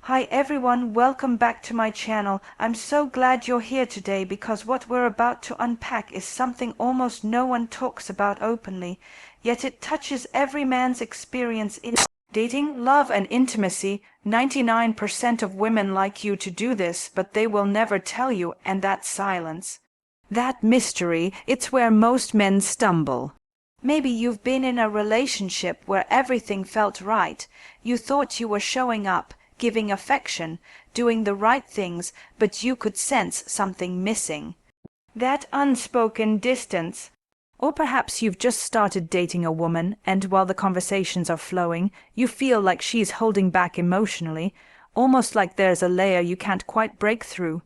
Hi everyone, welcome back to my channel. I'm so glad you're here today because what we're about to unpack is something almost no one talks about openly, yet it touches every man's experience in dating, love and intimacy. 99% of women like you to do this, but they will never tell you, and that's silence. That mystery, it's where most men stumble. Maybe you've been in a relationship where everything felt right. You thought you were showing up, giving affection, doing the right things, but you could sense something missing. That unspoken distance. Or perhaps you've just started dating a woman, and while the conversations are flowing, you feel like she's holding back emotionally, almost like there's a layer you can't quite break through.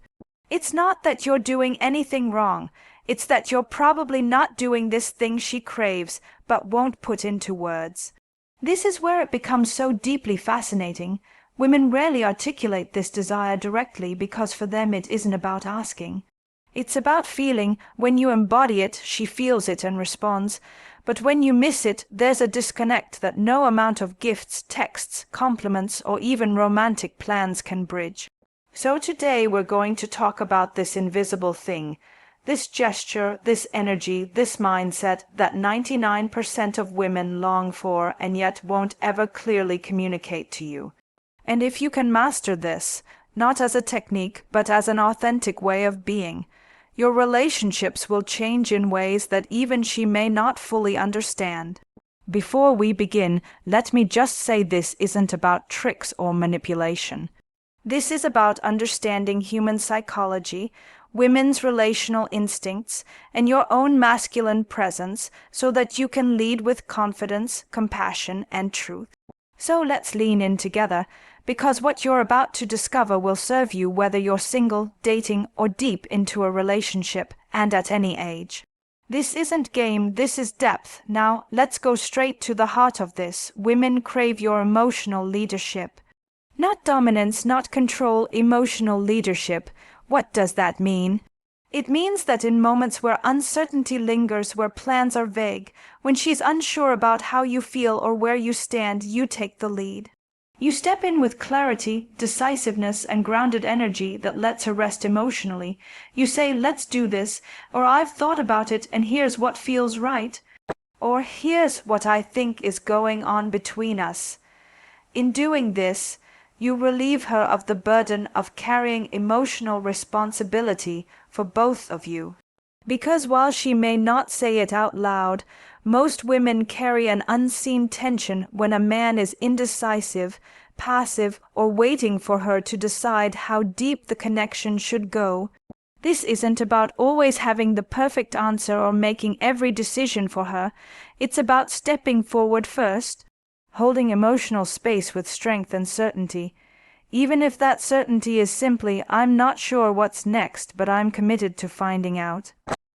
It's not that you're doing anything wrong. It's that you're probably not doing this thing she craves, but won't put into words. This is where it becomes so deeply fascinating. Women rarely articulate this desire directly because for them it isn't about asking. It's about feeling. When you embody it, she feels it and responds. But when you miss it, there's a disconnect that no amount of gifts, texts, compliments, or even romantic plans can bridge. So today we're going to talk about this invisible thing, this gesture, this energy, this mindset that 99% of women long for and yet won't ever clearly communicate to you. And if you can master this, not as a technique, but as an authentic way of being, your relationships will change in ways that even she may not fully understand. Before we begin, let me just say this isn't about tricks or manipulation. This is about understanding human psychology, women's relational instincts, and your own masculine presence so that you can lead with confidence, compassion, and truth. So let's lean in together, because what you're about to discover will serve you whether you're single, dating, or deep into a relationship, and at any age. This isn't game, this is depth. Now, let's go straight to the heart of this. Women crave your emotional leadership. Not dominance, not control, emotional leadership. What does that mean? It means that in moments where uncertainty lingers, where plans are vague, when she's unsure about how you feel or where you stand, you take the lead. You step in with clarity, decisiveness, and grounded energy that lets her rest emotionally. You say, let's do this, or I've thought about it and here's what feels right, or here's what I think is going on between us. In doing this, you relieve her of the burden of carrying emotional responsibility for both of you. Because while she may not say it out loud, most women carry an unseen tension when a man is indecisive, passive, or waiting for her to decide how deep the connection should go. This isn't about always having the perfect answer or making every decision for her. It's about stepping forward first, holding emotional space with strength and certainty. Even if that certainty is simply, I'm not sure what's next, but I'm committed to finding out.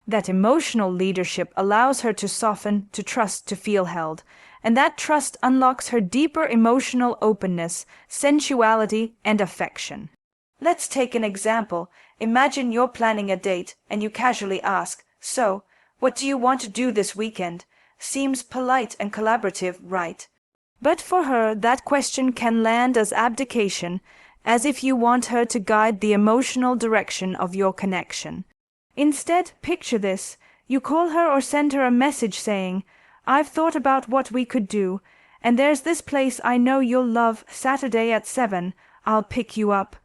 That emotional leadership allows her to soften, to trust, to feel held. And that trust unlocks her deeper emotional openness, sensuality, and affection. Let's take an example. Imagine you're planning a date, and you casually ask, "So, what do you want to do this weekend?" Seems polite and collaborative, right? But for her, that question can land as abdication, as if you want her to guide the emotional direction of your connection. Instead, picture this. You call her or send her a message saying, "I've thought about what we could do, and there's this place I know you'll love, Saturday at 7. I'll pick you up."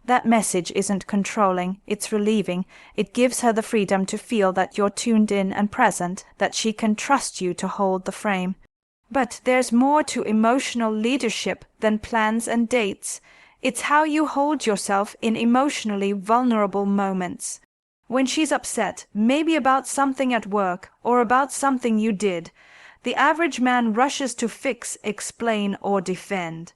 That message isn't controlling, it's relieving. It gives her the freedom to feel that you're tuned in and present, that she can trust you to hold the frame. But there's more to emotional leadership than plans and dates. It's how you hold yourself in emotionally vulnerable moments. When she's upset, maybe about something at work or about something you did, the average man rushes to fix, explain, or defend.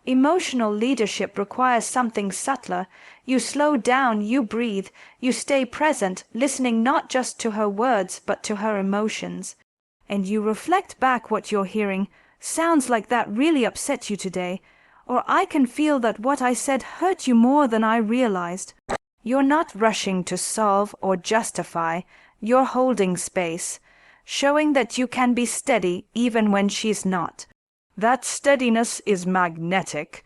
Emotional leadership requires something subtler. You slow down, you breathe, you stay present, listening not just to her words but to her emotions. And you reflect back what you're hearing. Sounds like that really upset you today. Or I can feel that what I said hurt you more than I realized. You're not rushing to solve or justify. You're holding space, showing that you can be steady even when she's not. That steadiness is magnetic.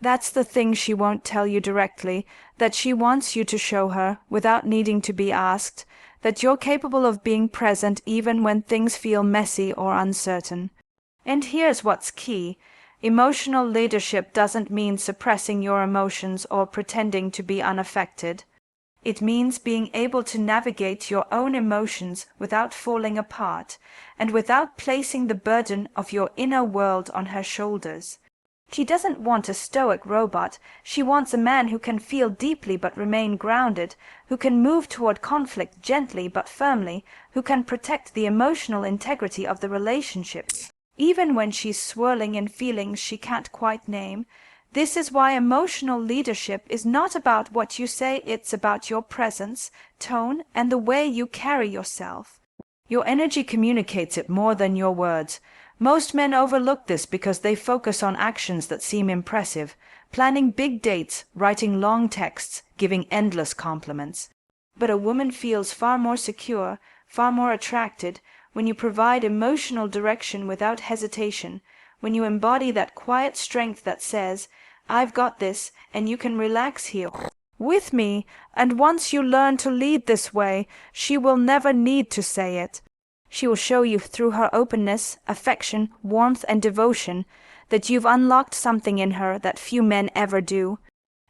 That's the thing she won't tell you directly, that she wants you to show her, without needing to be asked, that you're capable of being present even when things feel messy or uncertain. And here's what's key. Emotional leadership doesn't mean suppressing your emotions or pretending to be unaffected. It means being able to navigate your own emotions without falling apart, and without placing the burden of your inner world on her shoulders. She doesn't want a stoic robot. She wants a man who can feel deeply but remain grounded, who can move toward conflict gently but firmly, who can protect the emotional integrity of the relationship, even when she's swirling in feelings she can't quite name. This is why emotional leadership is not about what you say, it's about your presence, tone, and the way you carry yourself. Your energy communicates it more than your words. Most men overlook this because they focus on actions that seem impressive, planning big dates, writing long texts, giving endless compliments. But a woman feels far more secure, far more attracted, when you provide emotional direction without hesitation, when you embody that quiet strength that says, "I've got this, and you can relax here with me." And once you learn to lead this way, she will never need to say it. She will show you through her openness, affection, warmth, and devotion that you've unlocked something in her that few men ever do.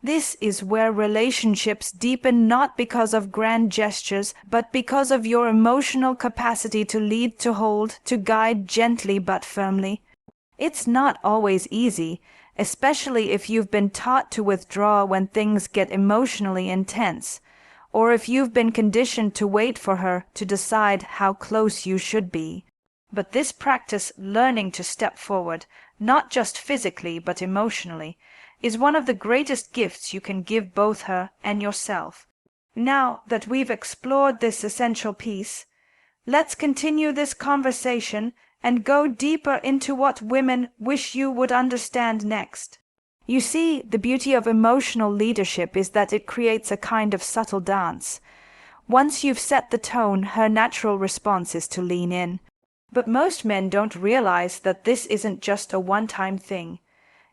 This is where relationships deepen, not because of grand gestures, but because of your emotional capacity to lead, to hold, to guide gently but firmly. It's not always easy, especially if you've been taught to withdraw when things get emotionally intense, or if you've been conditioned to wait for her to decide how close you should be. But this practice, learning to step forward, not just physically but emotionally, is one of the greatest gifts you can give both her and yourself. Now that we've explored this essential piece, let's continue this conversation and go deeper into what women wish you would understand next. You see, the beauty of emotional leadership is that it creates a kind of subtle dance. Once you've set the tone, her natural response is to lean in. But most men don't realize that this isn't just a one-time thing.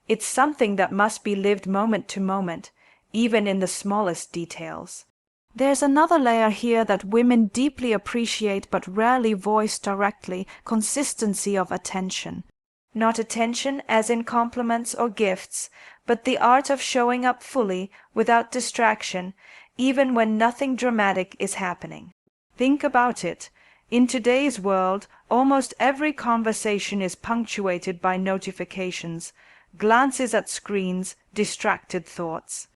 It's something that must be lived moment to moment, even in the smallest details. There's another layer here that women deeply appreciate but rarely voice directly: consistency of attention. Not attention as in compliments or gifts, but the art of showing up fully, without distraction, even when nothing dramatic is happening. Think about it. In today's world, almost every conversation is punctuated by notifications, glances at screens, distracted thoughts.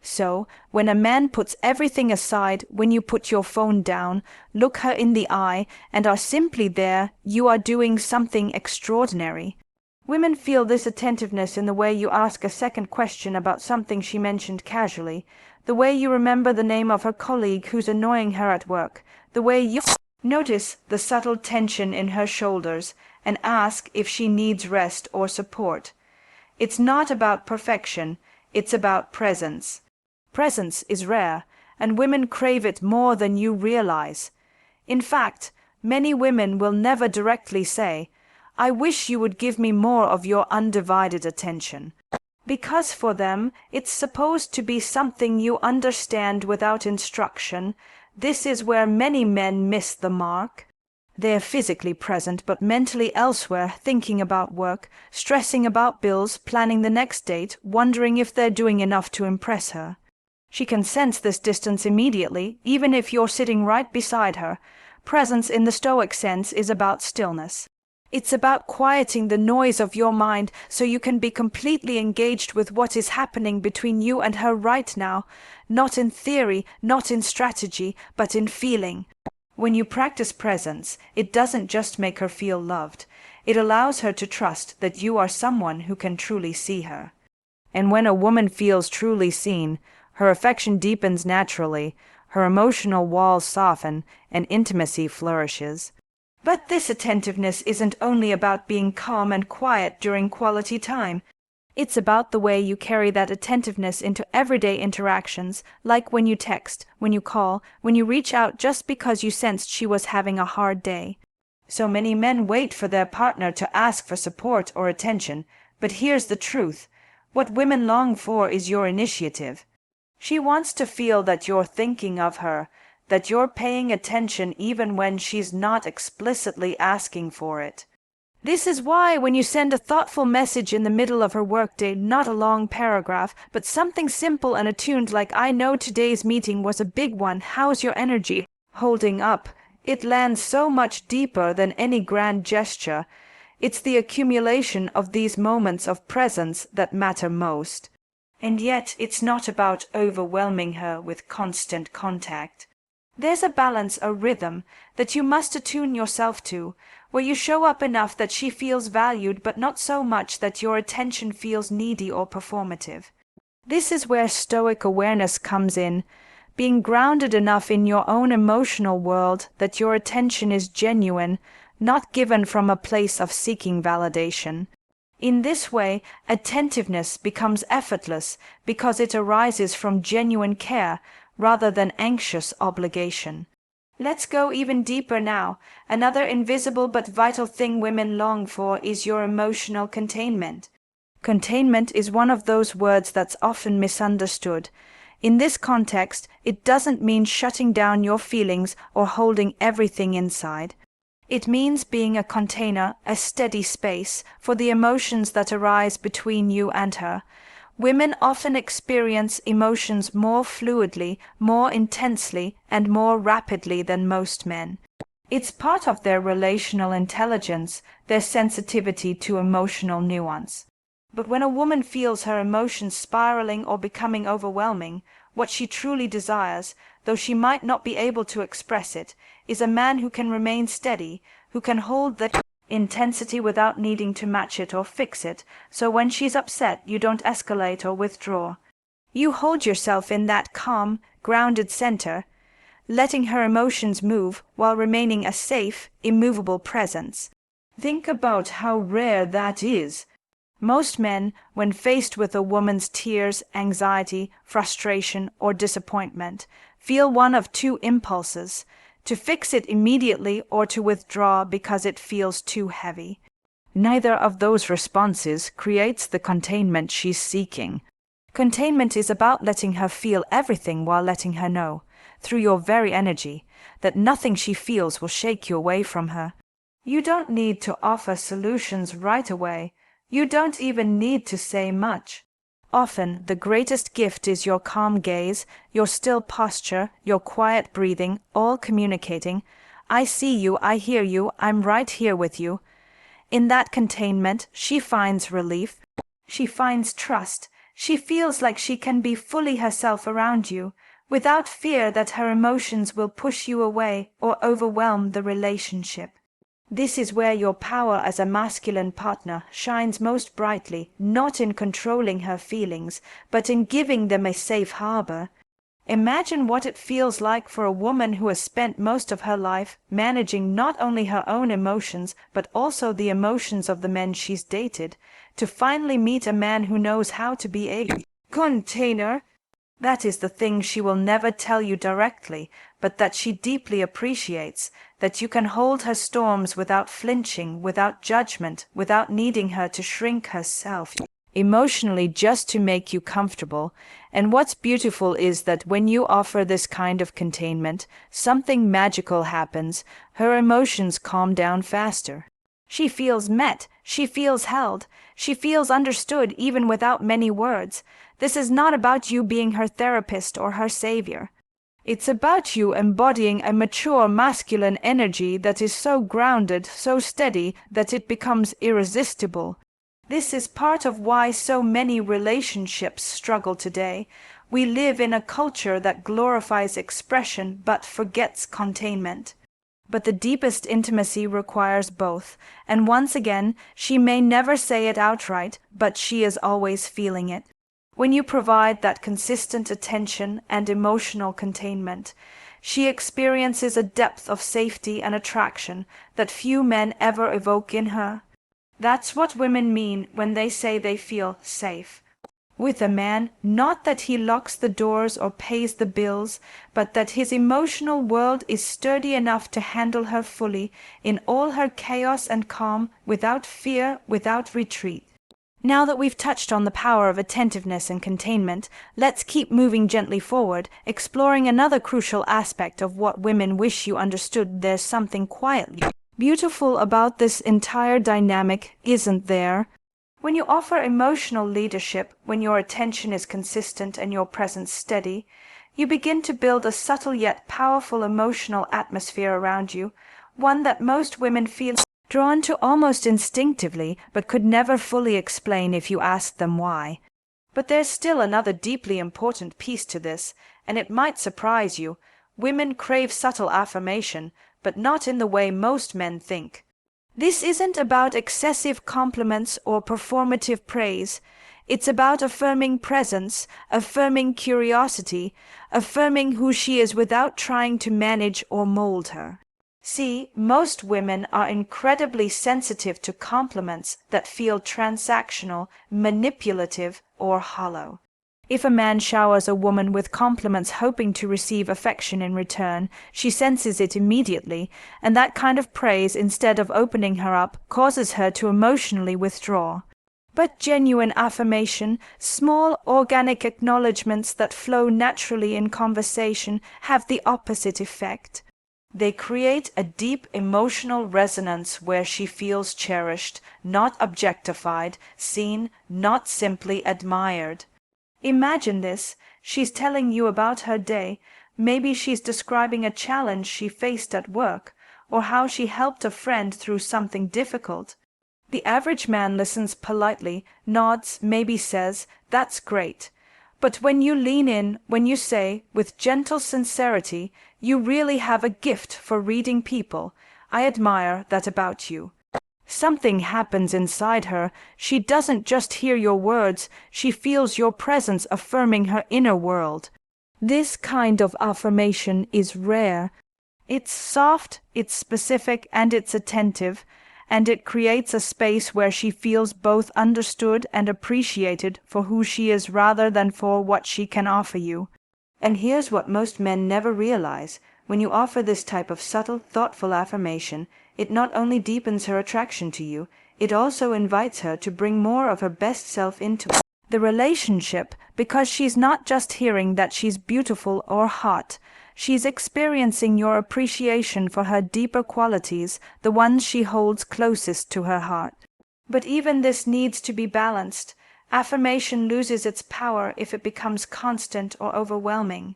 So, when a man puts everything aside, when you put your phone down, look her in the eye, and are simply there, you are doing something extraordinary. Women feel this attentiveness in the way you ask a second question about something she mentioned casually, the way you remember the name of her colleague who's annoying her at work, the way you notice the subtle tension in her shoulders and ask if she needs rest or support. It's not about perfection, it's about presence. Presence is rare, and women crave it more than you realize. In fact, many women will never directly say, "I wish you would give me more of your undivided attention," because for them it's supposed to be something you understand without instruction. This is where many men miss the mark. They're physically present but mentally elsewhere, thinking about work, stressing about bills, planning the next date, wondering if they're doing enough to impress her. She can sense this distance immediately, even if you're sitting right beside her. Presence in the Stoic sense is about stillness. It's about quieting the noise of your mind so you can be completely engaged with what is happening between you and her right now, not in theory, not in strategy, but in feeling. When you practice presence, it doesn't just make her feel loved. It allows her to trust that you are someone who can truly see her. And when a woman feels truly seen, her affection deepens naturally, her emotional walls soften, and intimacy flourishes. But this attentiveness isn't only about being calm and quiet during quality time. It's about the way you carry that attentiveness into everyday interactions, like when you text, when you call, when you reach out just because you sensed she was having a hard day. So many men wait for their partner to ask for support or attention, but here's the truth. What women long for is your initiative. She wants to feel that you're thinking of her, that you're paying attention even when she's not explicitly asking for it. This is why when you send a thoughtful message in the middle of her workday, not a long paragraph, but something simple and attuned like, "I know today's meeting was a big one, how's your energy holding up?" it lands so much deeper than any grand gesture. It's the accumulation of these moments of presence that matter most. And yet it's not about overwhelming her with constant contact. There's a balance, a rhythm, that you must attune yourself to, where you show up enough that she feels valued, but not so much that your attention feels needy or performative. This is where stoic awareness comes in, being grounded enough in your own emotional world that your attention is genuine, not given from a place of seeking validation. In this way, attentiveness becomes effortless because it arises from genuine care rather than anxious obligation. Let's go even deeper now. Another invisible but vital thing women long for is your emotional containment. Containment is one of those words that's often misunderstood. In this context, it doesn't mean shutting down your feelings or holding everything inside. It means being a container, a steady space, for the emotions that arise between you and her. Women often experience emotions more fluidly, more intensely, and more rapidly than most men. It's part of their relational intelligence, their sensitivity to emotional nuance. But when a woman feels her emotions spiraling or becoming overwhelming, what she truly desires, though she might not be able to express it, is a man who can remain steady, who can hold that intensity without needing to match it or fix it, so when she's upset you don't escalate or withdraw. You hold yourself in that calm, grounded center, letting her emotions move while remaining a safe, immovable presence. Think about how rare that is. Most men, when faced with a woman's tears, anxiety, frustration, or disappointment, feel one of two impulses: to fix it immediately or to withdraw because it feels too heavy. Neither of those responses creates the containment she's seeking. Containment is about letting her feel everything while letting her know, through your very energy, that nothing she feels will shake you away from her. You don't need to offer solutions right away. You don't even need to say much. Often the greatest gift is your calm gaze, your still posture, your quiet breathing, all communicating, "I see you, I hear you, I'm right here with you." In that containment, she finds relief, she finds trust, she feels like she can be fully herself around you, without fear that her emotions will push you away or overwhelm the relationship. This is where your power as a masculine partner shines most brightly, not in controlling her feelings, but in giving them a safe harbor. Imagine what it feels like for a woman who has spent most of her life managing not only her own emotions, but also the emotions of the men she's dated, to finally meet a man who knows how to be a container. That is the thing she will never tell you directly, but that she deeply appreciates, that you can hold her storms without flinching, without judgment, without needing her to shrink herself emotionally just to make you comfortable. And what's beautiful is that when you offer this kind of containment, something magical happens. Her emotions calm down faster. She feels met, she feels held, she feels understood even without many words. This is not about you being her therapist or her savior. It's about you embodying a mature masculine energy that is so grounded, so steady, that it becomes irresistible. This is part of why so many relationships struggle today. We live in a culture that glorifies expression but forgets containment. But the deepest intimacy requires both, and once again, she may never say it outright, but she is always feeling it. When you provide that consistent attention and emotional containment, she experiences a depth of safety and attraction that few men ever evoke in her. That's what women mean when they say they feel safe with a man, not that he locks the doors or pays the bills, but that his emotional world is sturdy enough to handle her fully in all her chaos and calm, without fear, without retreat. Now that we've touched on the power of attentiveness and containment, let's keep moving gently forward, exploring another crucial aspect of what women wish you understood. There's something quietly beautiful about this entire dynamic, isn't there? When you offer emotional leadership, when your attention is consistent and your presence steady, you begin to build a subtle yet powerful emotional atmosphere around you, one that most women feel drawn to almost instinctively, but could never fully explain if you asked them why. But there's still another deeply important piece to this, and it might surprise you. Women crave subtle affirmation, but not in the way most men think. This isn't about excessive compliments or performative praise. It's about affirming presence, affirming curiosity, affirming who she is without trying to manage or mold her. See, most women are incredibly sensitive to compliments that feel transactional, manipulative, or hollow. If a man showers a woman with compliments hoping to receive affection in return, she senses it immediately, and that kind of praise, instead of opening her up, causes her to emotionally withdraw. But genuine affirmation, small organic acknowledgments that flow naturally in conversation, have the opposite effect. They create a deep emotional resonance where she feels cherished, not objectified, seen, not simply admired. Imagine this. She's telling you about her day. Maybe she's describing a challenge she faced at work, or how she helped a friend through something difficult. The average man listens politely, nods, maybe says, "That's great." But when you lean in, when you say, with gentle sincerity, "You really have a gift for reading people. I admire that about you," something happens inside her. She doesn't just hear your words, she feels your presence affirming her inner world. This kind of affirmation is rare. It's soft, it's specific, and it's attentive, and it creates a space where she feels both understood and appreciated for who she is rather than for what she can offer you. And here's what most men never realize. When you offer this type of subtle, thoughtful affirmation, it not only deepens her attraction to you, it also invites her to bring more of her best self into the relationship, because she's not just hearing that she's beautiful or hot. She's experiencing your appreciation for her deeper qualities, the ones she holds closest to her heart. But even this needs to be balanced. Affirmation loses its power if it becomes constant or overwhelming.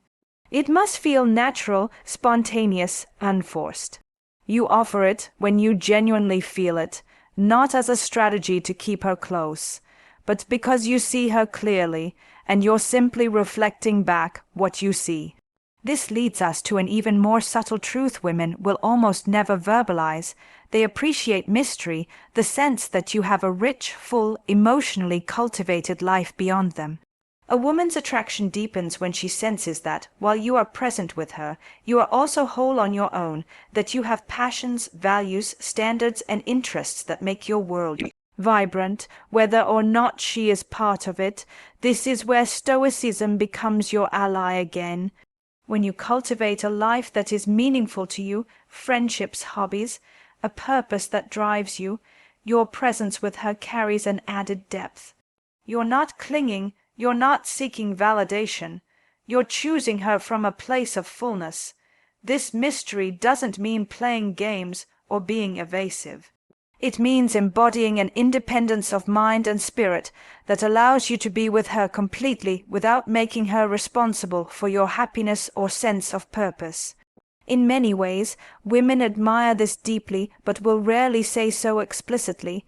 It must feel natural, spontaneous, unforced. You offer it when you genuinely feel it, not as a strategy to keep her close, but because you see her clearly, and you're simply reflecting back what you see. This leads us to an even more subtle truth women will almost never verbalize. They appreciate mystery, the sense that you have a rich, full, emotionally cultivated life beyond them. A woman's attraction deepens when she senses that, while you are present with her, you are also whole on your own, that you have passions, values, standards, and interests that make your world vibrant, whether or not she is part of it. This is where stoicism becomes your ally again. When you cultivate a life that is meaningful to you, friendships, hobbies, a purpose that drives you, your presence with her carries an added depth. You're not clinging, you're not seeking validation. You're choosing her from a place of fullness. This mystery doesn't mean playing games or being evasive. It means embodying an independence of mind and spirit that allows you to be with her completely without making her responsible for your happiness or sense of purpose. In many ways, women admire this deeply but will rarely say so explicitly.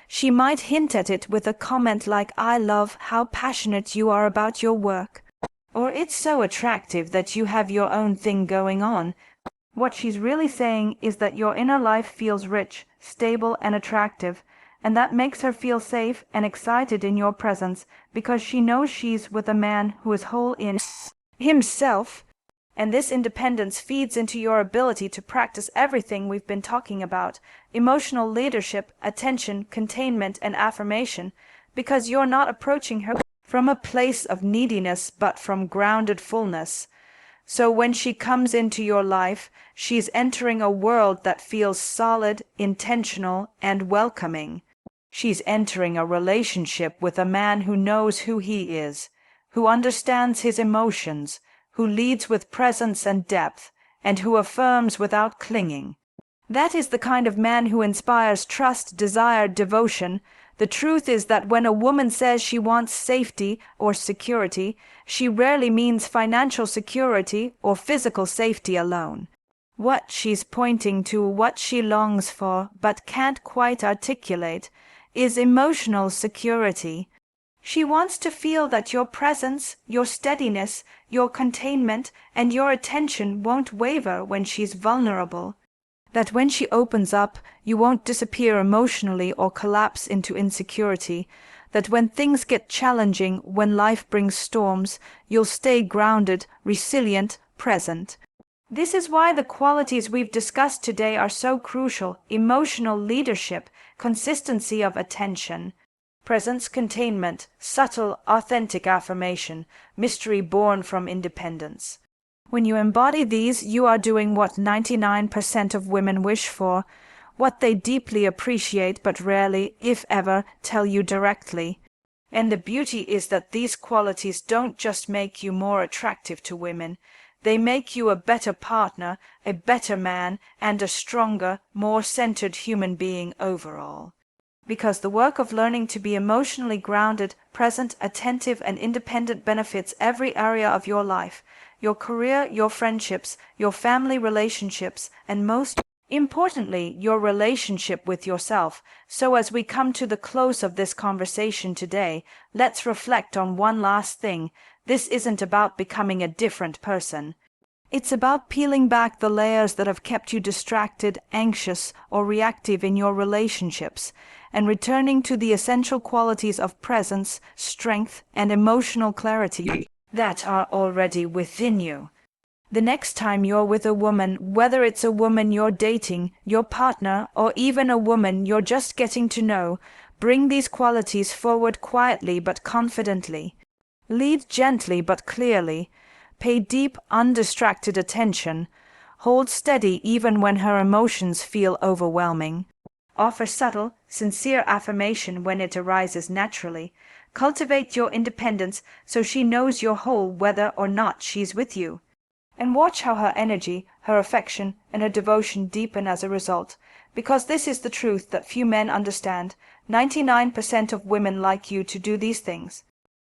She might hint at it with a comment like, "I love how passionate you are about your work," or "It's so attractive that you have your own thing going on." What she's really saying is that your inner life feels rich, stable, and attractive, and that makes her feel safe and excited in your presence because she knows she's with a man who is whole in himself. And this independence feeds into your ability to practice everything we've been talking about: emotional leadership, attention, containment, and affirmation, because you're not approaching her from a place of neediness but from grounded fullness. So when she comes into your life, she's entering a world that feels solid, intentional, and welcoming. She's entering a relationship with a man who knows who he is, who understands his emotions, who leads with presence and depth, and who affirms without clinging. That is the kind of man who inspires trust, desire, devotion. The truth is that when a woman says she wants safety or security, she rarely means financial security or physical safety alone. What she's pointing to, what she longs for, but can't quite articulate, is emotional security. She wants to feel that your presence, your steadiness, your containment, and your attention won't waver when she's vulnerable. That when she opens up, you won't disappear emotionally or collapse into insecurity. That when things get challenging, when life brings storms, you'll stay grounded, resilient, present. This is why the qualities we've discussed today are so crucial: emotional leadership, consistency of attention, presence, containment, subtle, authentic affirmation, mystery born from independence. When you embody these, you are doing what 99% of women wish for, what they deeply appreciate but rarely, if ever, tell you directly. And the beauty is that these qualities don't just make you more attractive to women. They make you a better partner, a better man, and a stronger, more centered human being overall. Because the work of learning to be emotionally grounded, present, attentive, and independent benefits every area of your life, your career, your friendships, your family relationships, and most importantly, your relationship with yourself. So as we come to the close of this conversation today, let's reflect on one last thing. This isn't about becoming a different person. It's about peeling back the layers that have kept you distracted, anxious, or reactive in your relationships, and returning to the essential qualities of presence, strength, and emotional clarity that are already within you. The next time you're with a woman, whether it's a woman you're dating, your partner, or even a woman you're just getting to know, bring these qualities forward quietly but confidently. Lead gently but clearly. Pay deep, undistracted attention. Hold steady even when her emotions feel overwhelming. Offer subtle, sincere affirmation when it arises naturally. Cultivate your independence so she knows you're whole whether or not she's with you. And watch how her energy, her affection, and her devotion deepen as a result. Because this is the truth that few men understand. 99% of women like you to do these things.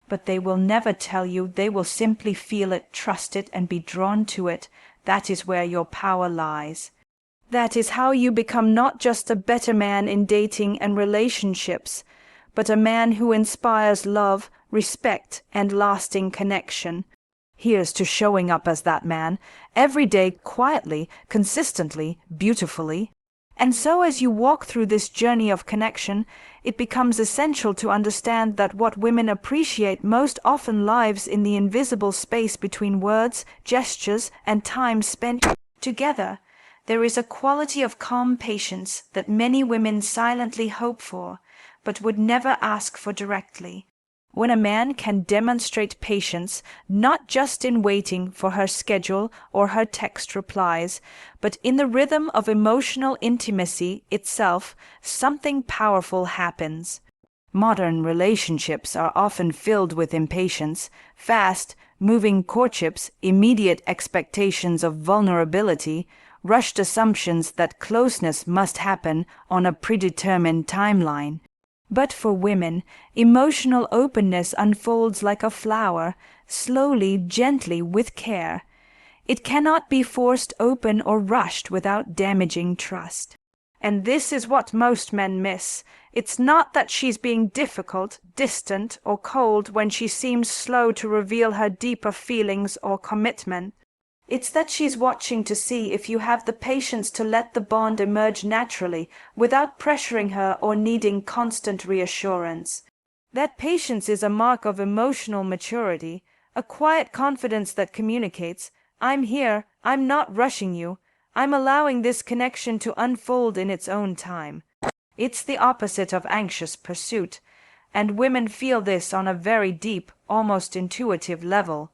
But they will never tell you. They will simply feel it, trust it, and be drawn to it. That is where your power lies. That is how you become not just a better man in dating and relationships, but a man who inspires love, respect, and lasting connection. Here's to showing up as that man, every day, quietly, consistently, beautifully. And so as you walk through this journey of connection, it becomes essential to understand that what women appreciate most often lies in the invisible space between words, gestures, and time spent together. There is a quality of calm patience that many women silently hope for, but would never ask for directly. When a man can demonstrate patience, not just in waiting for her schedule or her text replies, but in the rhythm of emotional intimacy itself, something powerful happens. Modern relationships are often filled with impatience, fast, moving courtships, immediate expectations of vulnerability, rushed assumptions that closeness must happen on a predetermined timeline. But for women, emotional openness unfolds like a flower, slowly, gently, with care. It cannot be forced open or rushed without damaging trust. And this is what most men miss. It's not that she's being difficult, distant, or cold when she seems slow to reveal her deeper feelings or commitment. It's that she's watching to see if you have the patience to let the bond emerge naturally, without pressuring her or needing constant reassurance. That patience is a mark of emotional maturity, a quiet confidence that communicates, "I'm here, I'm not rushing you, I'm allowing this connection to unfold in its own time." It's the opposite of anxious pursuit, and women feel this on a very deep, almost intuitive level.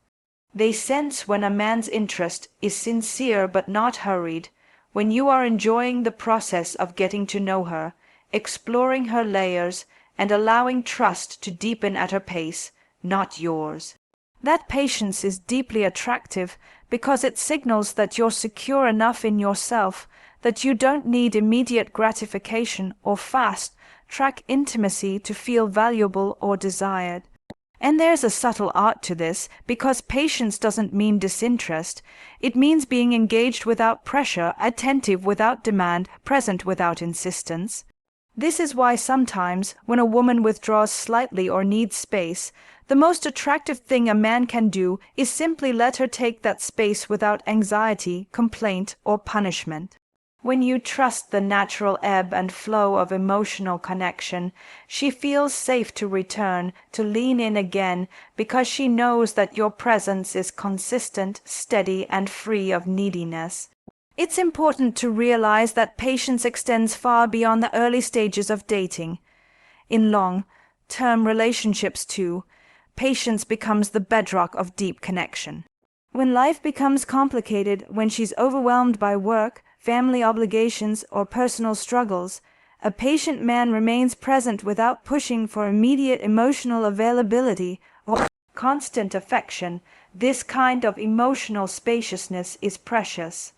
They sense when a man's interest is sincere but not hurried, when you are enjoying the process of getting to know her, exploring her layers and allowing trust to deepen at her pace, not yours. That patience is deeply attractive because it signals that you're secure enough in yourself that you don't need immediate gratification or fast-track intimacy to feel valuable or desired. And there's a subtle art to this, because patience doesn't mean disinterest. It means being engaged without pressure, attentive without demand, present without insistence. This is why sometimes, when a woman withdraws slightly or needs space, the most attractive thing a man can do is simply let her take that space without anxiety, complaint, or punishment. When you trust the natural ebb and flow of emotional connection, she feels safe to return, to lean in again, because she knows that your presence is consistent, steady, and free of neediness. It's important to realize that patience extends far beyond the early stages of dating. In long-term relationships, too, patience becomes the bedrock of deep connection. When life becomes complicated, when she's overwhelmed by work, family obligations, or personal struggles, a patient man remains present without pushing for immediate emotional availability or constant affection. This kind of emotional spaciousness is precious.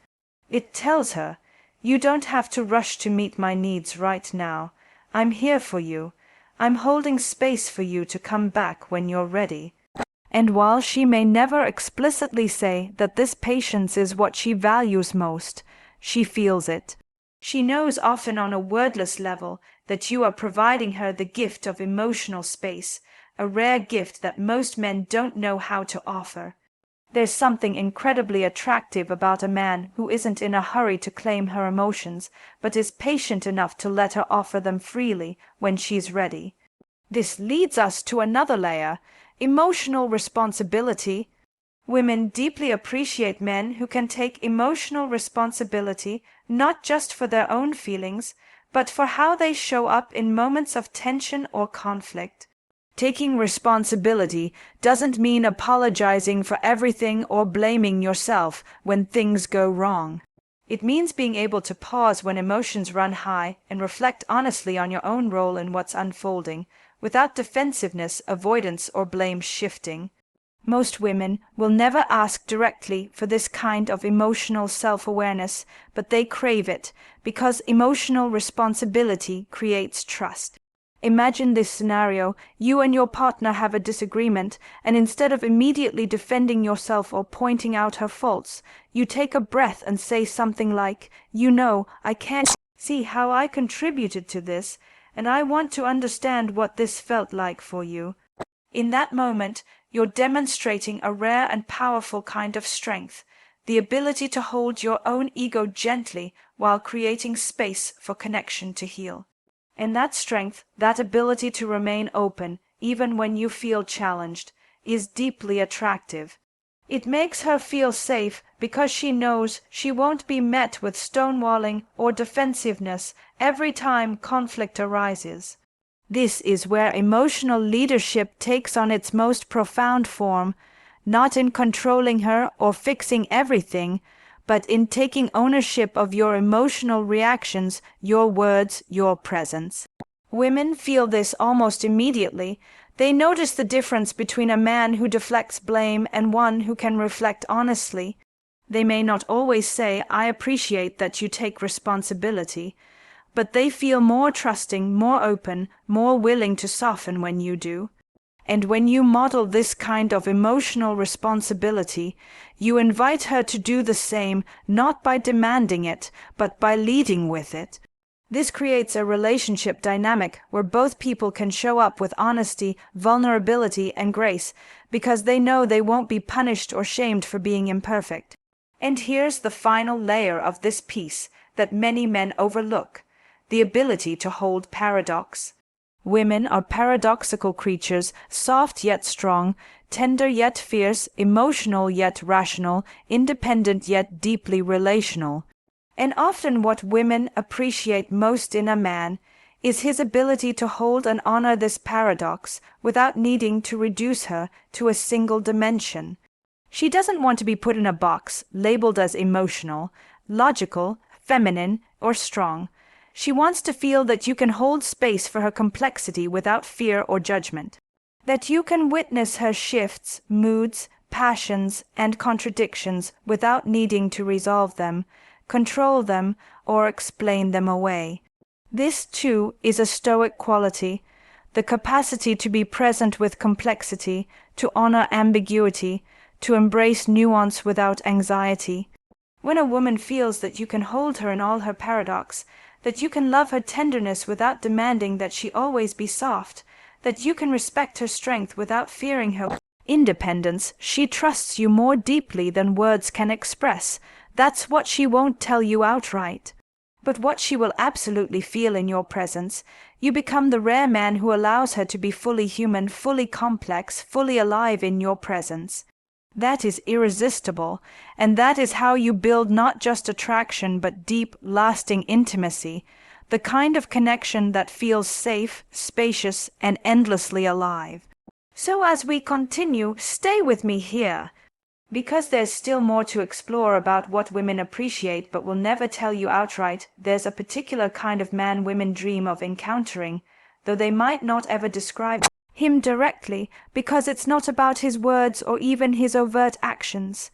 It tells her, "You don't have to rush to meet my needs right now. I'm here for you. I'm holding space for you to come back when you're ready." And while she may never explicitly say that this patience is what she values most, she feels it. She knows, often on a wordless level, that you are providing her the gift of emotional space, a rare gift that most men don't know how to offer. There's something incredibly attractive about a man who isn't in a hurry to claim her emotions, but is patient enough to let her offer them freely when she's ready. This leads us to another layer: emotional responsibility. Women deeply appreciate men who can take emotional responsibility not just for their own feelings, but for how they show up in moments of tension or conflict. Taking responsibility doesn't mean apologizing for everything or blaming yourself when things go wrong. It means being able to pause when emotions run high and reflect honestly on your own role in what's unfolding, without defensiveness, avoidance, or blame shifting. Most women will never ask directly for this kind of emotional self-awareness, but they crave it because emotional responsibility creates trust. Imagine this scenario: you and your partner have a disagreement, and instead of immediately defending yourself or pointing out her faults, you take a breath and say something like, "You know, I can't see how I contributed to this, and I want to understand what this felt like for you." In that moment, you're demonstrating a rare and powerful kind of strength, the ability to hold your own ego gently while creating space for connection to heal. And that strength, that ability to remain open, even when you feel challenged, is deeply attractive. It makes her feel safe because she knows she won't be met with stonewalling or defensiveness every time conflict arises. This is where emotional leadership takes on its most profound form, not in controlling her or fixing everything, but in taking ownership of your emotional reactions, your words, your presence. Women feel this almost immediately. They notice the difference between a man who deflects blame and one who can reflect honestly. They may not always say, "I appreciate that you take responsibility," but they feel more trusting, more open, more willing to soften when you do. And when you model this kind of emotional responsibility, you invite her to do the same, not by demanding it, but by leading with it. This creates a relationship dynamic where both people can show up with honesty, vulnerability, and grace, because they know they won't be punished or shamed for being imperfect. And here's the final layer of this piece that many men overlook: the ability to hold paradox. Women are paradoxical creatures, soft yet strong, tender yet fierce, emotional yet rational, independent yet deeply relational. And often what women appreciate most in a man is his ability to hold and honor this paradox without needing to reduce her to a single dimension. She doesn't want to be put in a box, labeled as emotional, logical, feminine, or strong. She wants to feel that you can hold space for her complexity without fear or judgment, that you can witness her shifts, moods, passions, and contradictions without needing to resolve them, control them, or explain them away. This, too, is a stoic quality, the capacity to be present with complexity, to honor ambiguity, to embrace nuance without anxiety. When a woman feels that you can hold her in all her paradox, that you can love her tenderness without demanding that she always be soft, that you can respect her strength without fearing her independence, she trusts you more deeply than words can express. That's what she won't tell you outright, but what she will absolutely feel in your presence. You become the rare man who allows her to be fully human, fully complex, fully alive in your presence. That is irresistible, and that is how you build not just attraction but deep, lasting intimacy, the kind of connection that feels safe, spacious, and endlessly alive. So as we continue, stay with me here, because there's still more to explore about what women appreciate but will never tell you outright. There's a particular kind of man women dream of encountering, though they might not ever describe him directly, because it's not about his words or even his overt actions.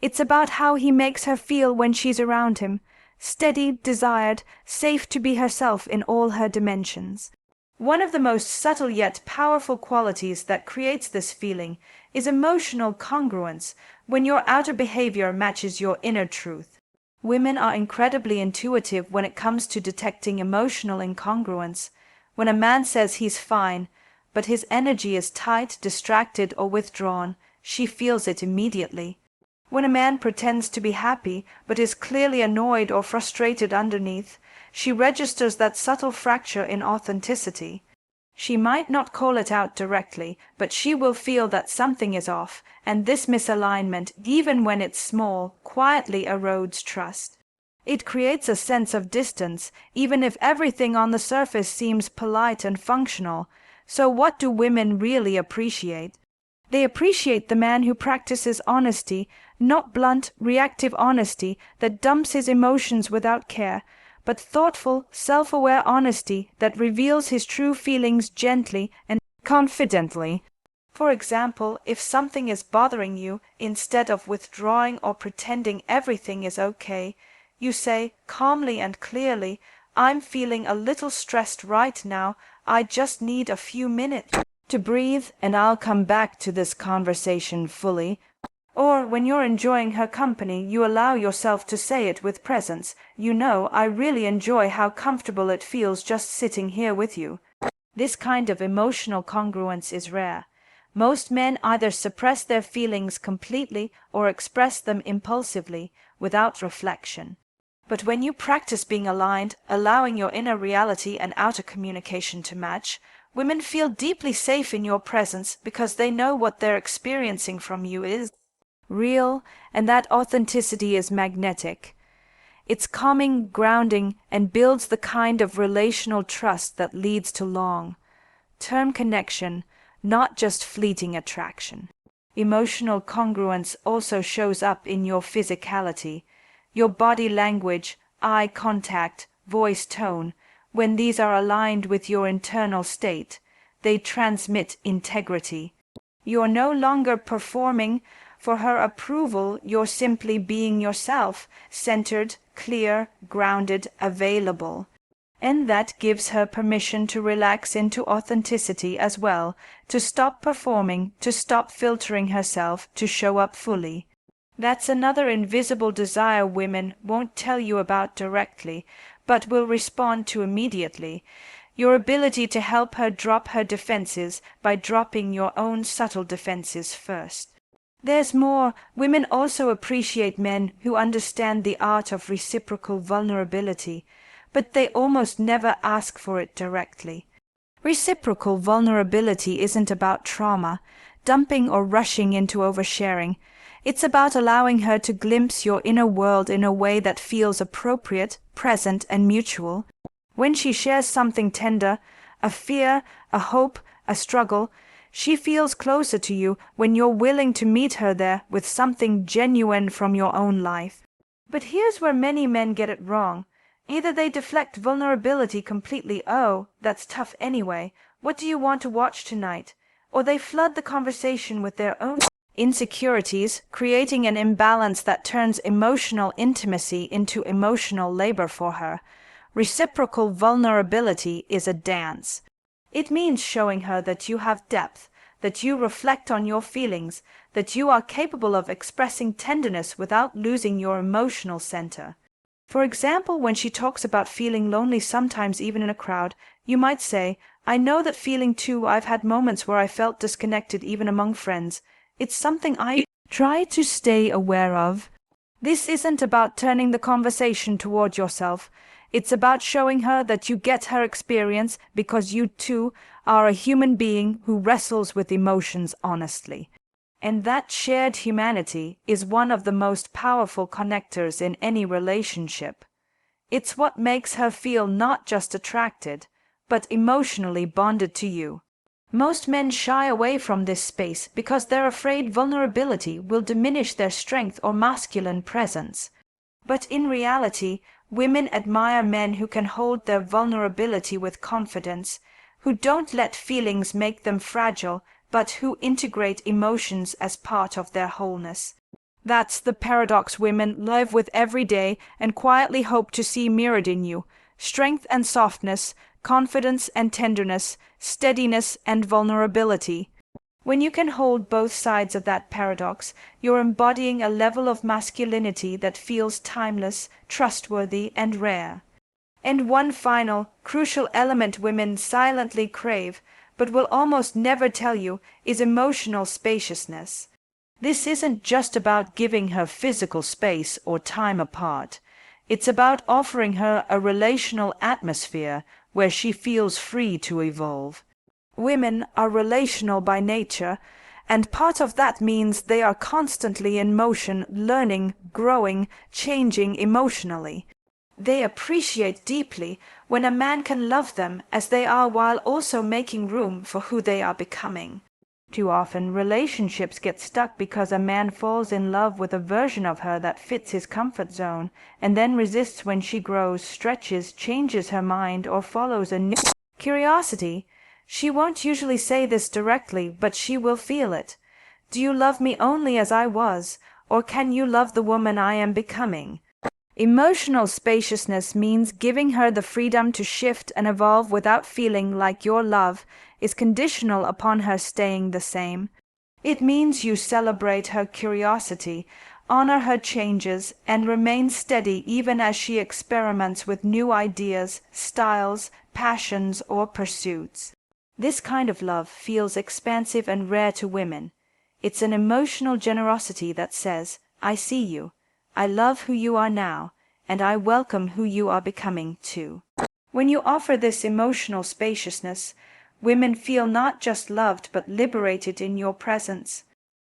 It's about how he makes her feel when she's around him, steady, desired, safe to be herself in all her dimensions. One of the most subtle yet powerful qualities that creates this feeling is emotional congruence, when your outer behavior matches your inner truth. Women are incredibly intuitive when it comes to detecting emotional incongruence. When a man says he's fine, but his energy is tight, distracted, or withdrawn, she feels it immediately. When a man pretends to be happy, but is clearly annoyed or frustrated underneath, she registers that subtle fracture in authenticity. She might not call it out directly, but she will feel that something is off, and this misalignment, even when it's small, quietly erodes trust. It creates a sense of distance, even if everything on the surface seems polite and functional. So what do women really appreciate? They appreciate the man who practices honesty, not blunt, reactive honesty that dumps his emotions without care, but thoughtful, self-aware honesty that reveals his true feelings gently and confidently. For example, if something is bothering you, instead of withdrawing or pretending everything is okay, you say calmly and clearly, "I'm feeling a little stressed right now. I just need a few minutes to breathe, and I'll come back to this conversation fully." Or when you're enjoying her company, you allow yourself to say it with presence. "You know, I really enjoy how comfortable it feels just sitting here with you." This kind of emotional congruence is rare. Most men either suppress their feelings completely or express them impulsively, without reflection. But when you practice being aligned, allowing your inner reality and outer communication to match, women feel deeply safe in your presence because they know what they're experiencing from you is real, and that authenticity is magnetic. It's calming, grounding, and builds the kind of relational trust that leads to long-term connection, not just fleeting attraction. Emotional congruence also shows up in your physicality, your body language, eye contact, voice tone. When these are aligned with your internal state, they transmit integrity. You're no longer performing for her approval, you're simply being yourself, centered, clear, grounded, available. And that gives her permission to relax into authenticity as well, to stop performing, to stop filtering herself, to show up fully. That's another invisible desire women won't tell you about directly, but will respond to immediately. Your ability to help her drop her defenses by dropping your own subtle defenses first. There's more. Women also appreciate men who understand the art of reciprocal vulnerability, but they almost never ask for it directly. Reciprocal vulnerability isn't about trauma, dumping or rushing into oversharing. It's about allowing her to glimpse your inner world in a way that feels appropriate, present, and mutual. When she shares something tender, a fear, a hope, a struggle, she feels closer to you when you're willing to meet her there with something genuine from your own life. But here's where many men get it wrong. Either they deflect vulnerability completely, "Oh, that's tough anyway. What do you want to watch tonight?" Or they flood the conversation with their own insecurities, creating an imbalance that turns emotional intimacy into emotional labor for her. Reciprocal vulnerability is a dance. It means showing her that you have depth, that you reflect on your feelings, that you are capable of expressing tenderness without losing your emotional center. For example, when she talks about feeling lonely sometimes even in a crowd, you might say, "I know that feeling too. I've had moments where I felt disconnected even among friends. It's something I try to stay aware of." This isn't about turning the conversation toward yourself. It's about showing her that you get her experience because you too are a human being who wrestles with emotions honestly. And that shared humanity is one of the most powerful connectors in any relationship. It's what makes her feel not just attracted, but emotionally bonded to you. Most men shy away from this space because they're afraid vulnerability will diminish their strength or masculine presence. But in reality, women admire men who can hold their vulnerability with confidence, who don't let feelings make them fragile, but who integrate emotions as part of their wholeness. That's the paradox women live with every day and quietly hope to see mirrored in you: strength and softness, confidence and tenderness, steadiness and vulnerability. When you can hold both sides of that paradox, you're embodying a level of masculinity that feels timeless, trustworthy, and rare. And one final, crucial element women silently crave, but will almost never tell you, is emotional spaciousness. This isn't just about giving her physical space or time apart. It's about offering her a relational atmosphere where she feels free to evolve. Women are relational by nature, and part of that means they are constantly in motion, learning, growing, changing emotionally. They appreciate deeply when a man can love them as they are while also making room for who they are becoming. Too often, relationships get stuck because a man falls in love with a version of her that fits his comfort zone, and then resists when she grows, stretches, changes her mind, or follows a new curiosity. She won't usually say this directly, but she will feel it. Do you love me only as I was, or can you love the woman I am becoming? Emotional spaciousness means giving her the freedom to shift and evolve without feeling like your love is conditional upon her staying the same. It means you celebrate her curiosity, honor her changes, and remain steady even as she experiments with new ideas, styles, passions, or pursuits. This kind of love feels expansive and rare to women. It's an emotional generosity that says, "I see you. I love who you are now, and I welcome who you are becoming too." When you offer this emotional spaciousness, women feel not just loved but liberated in your presence.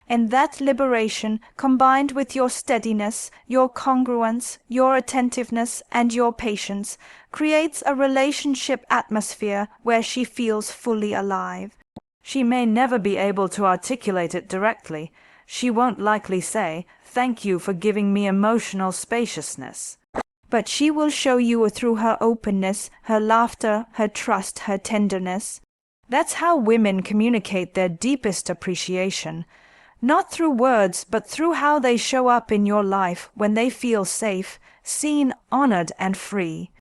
And that liberation, combined with your steadiness, your congruence, your attentiveness, and your patience, creates a relationship atmosphere where she feels fully alive. She may never be able to articulate it directly. She won't likely say, "Thank you for giving me emotional spaciousness." But she will show you through her openness, her laughter, her trust, her tenderness. That's how women communicate their deepest appreciation. Not through words, but through how they show up in your life when they feel safe, seen, honored, and free.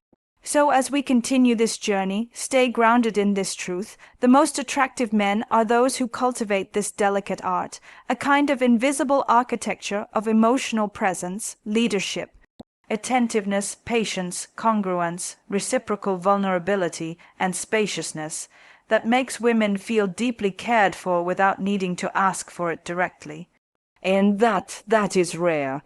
So as we continue this journey, stay grounded in this truth. The most attractive men are those who cultivate this delicate art, a kind of invisible architecture of emotional presence, leadership, attentiveness, patience, congruence, reciprocal vulnerability, and spaciousness that makes women feel deeply cared for without needing to ask for it directly. And that is rare.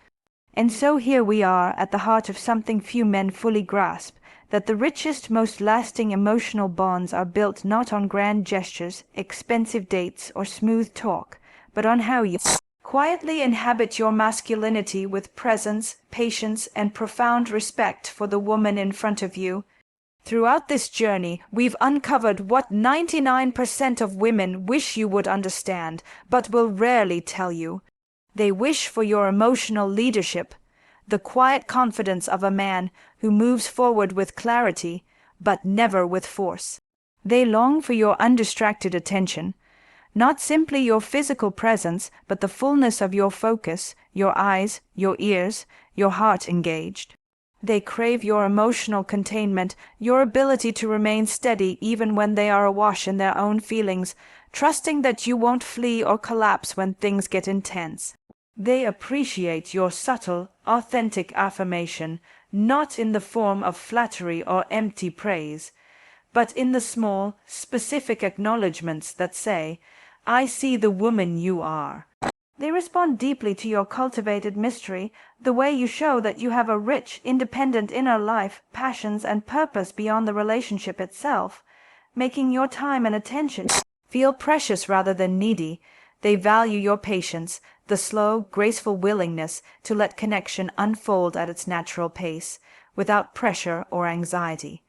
And so here we are at the heart of something few men fully grasp, that the richest, most lasting emotional bonds are built not on grand gestures, expensive dates, or smooth talk, but on how you quietly inhabit your masculinity with presence, patience, and profound respect for the woman in front of you. Throughout this journey, we've uncovered what 99% of women wish you would understand, but will rarely tell you. They wish for your emotional leadership, the quiet confidence of a man who moves forward with clarity, but never with force. They long for your undistracted attention, not simply your physical presence, but the fullness of your focus, your eyes, your ears, your heart engaged. They crave your emotional containment, your ability to remain steady even when they are awash in their own feelings, trusting that you won't flee or collapse when things get intense. They appreciate your subtle, authentic affirmation, not in the form of flattery or empty praise, but in the small, specific acknowledgments that say, "I see the woman you are." They respond deeply to your cultivated mystery, the way you show that you have a rich, independent inner life, passions, and purpose beyond the relationship itself, making your time and attention feel precious rather than needy. They value your patience, the slow, graceful willingness to let connection unfold at its natural pace, without pressure or anxiety.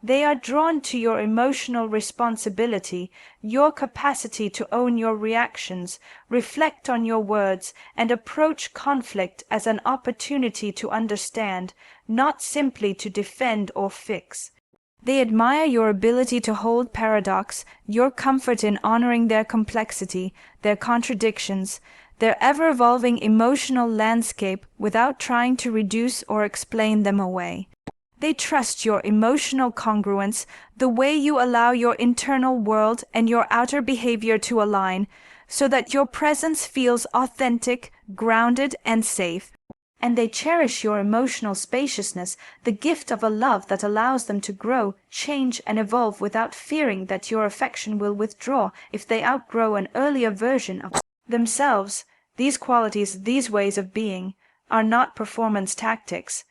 They are drawn to your emotional responsibility, your capacity to own your reactions, reflect on your words, and approach conflict as an opportunity to understand, not simply to defend or fix. They admire your ability to hold paradox, your comfort in honoring their complexity, their contradictions, their ever-evolving emotional landscape without trying to reduce or explain them away. They trust your emotional congruence, the way you allow your internal world and your outer behavior to align, so that your presence feels authentic, grounded, and safe. And they cherish your emotional spaciousness, the gift of a love that allows them to grow, change, and evolve without fearing that your affection will withdraw if they outgrow an earlier version of themselves. These qualities, these ways of being, are not performance tactics.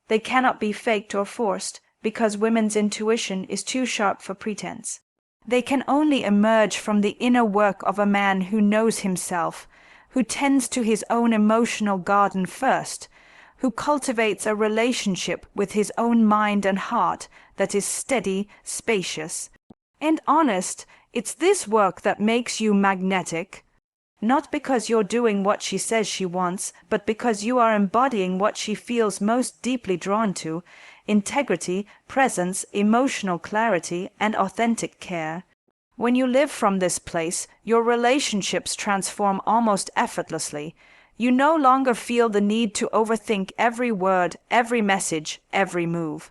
They cannot be faked or forced, because women's intuition is too sharp for pretense. They can only emerge from the inner work of a man who knows himself, who tends to his own emotional garden first, who cultivates a relationship with his own mind and heart that is steady, spacious, and honest. It's this work that makes you magnetic. Not because you're doing what she says she wants, but because you are embodying what she feels most deeply drawn to: integrity, presence, emotional clarity, and authentic care. When you live from this place, your relationships transform almost effortlessly. You no longer feel the need to overthink every word, every message, every move.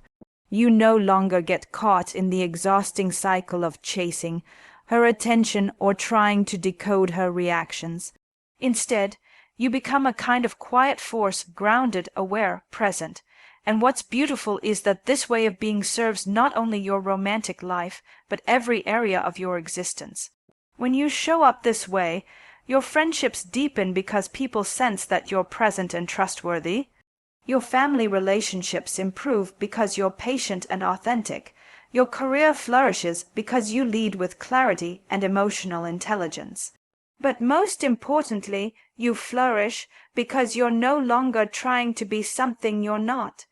You no longer get caught in the exhausting cycle of chasing her attention or trying to decode her reactions. Instead, you become a kind of quiet force, grounded, aware, present. And what's beautiful is that this way of being serves not only your romantic life, but every area of your existence. When you show up this way, your friendships deepen because people sense that you're present and trustworthy. Your family relationships improve because you're patient and authentic. Your career flourishes because you lead with clarity and emotional intelligence. But most importantly, you flourish because you're no longer trying to be something you're not.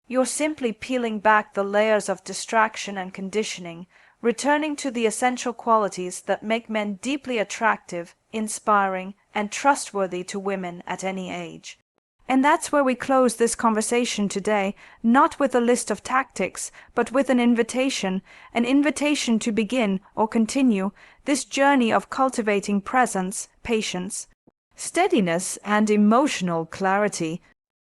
You're simply peeling back the layers of distraction and conditioning, returning to the essential qualities that make men deeply attractive, inspiring, and trustworthy to women at any age. And that's where we close this conversation today, not with a list of tactics, but with an invitation to begin or continue this journey of cultivating presence, patience, steadiness, and emotional clarity,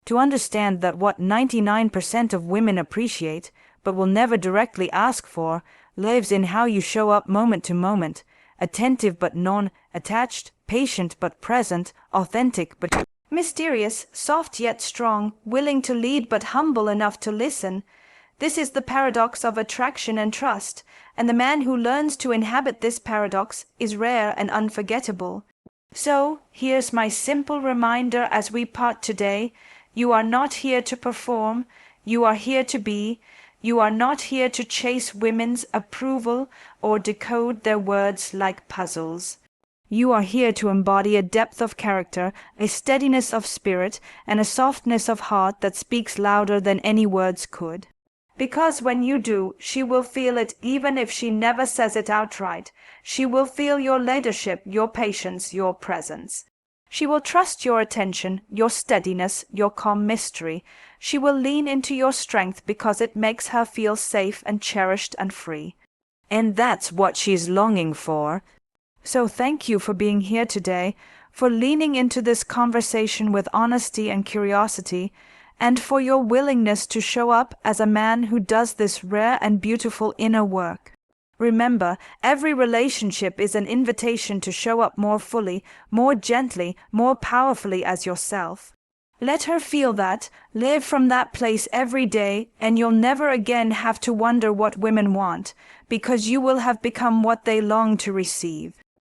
to understand that what 99% of women appreciate, but will never directly ask for, lives in how you show up moment to moment, attentive but non-attached, patient but present, authentic but mysterious, soft yet strong, willing to lead but humble enough to listen. This is the paradox of attraction and trust, and the man who learns to inhabit this paradox is rare and unforgettable. So, here's my simple reminder as we part today: you are not here to perform, you are here to be. You are not here to chase women's approval or decode their words like puzzles. You are here to embody a depth of character, a steadiness of spirit, and a softness of heart that speaks louder than any words could. Because when you do, she will feel it even if she never says it outright. She will feel your leadership, your patience, your presence. She will trust your attention, your steadiness, your calm mystery. She will lean into your strength because it makes her feel safe and cherished and free. And that's what she's longing for. So thank you for being here today, for leaning into this conversation with honesty and curiosity, and for your willingness to show up as a man who does this rare and beautiful inner work. Remember, every relationship is an invitation to show up more fully, more gently, more powerfully as yourself. Let her feel that, live from that place every day, and you'll never again have to wonder what women want, because you will have become what they long to receive.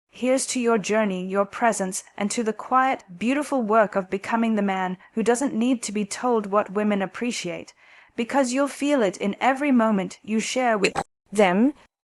Here's to your journey, your presence, and to the quiet, beautiful work of becoming the man who doesn't need to be told what women appreciate, because you'll feel it in every moment you share with them.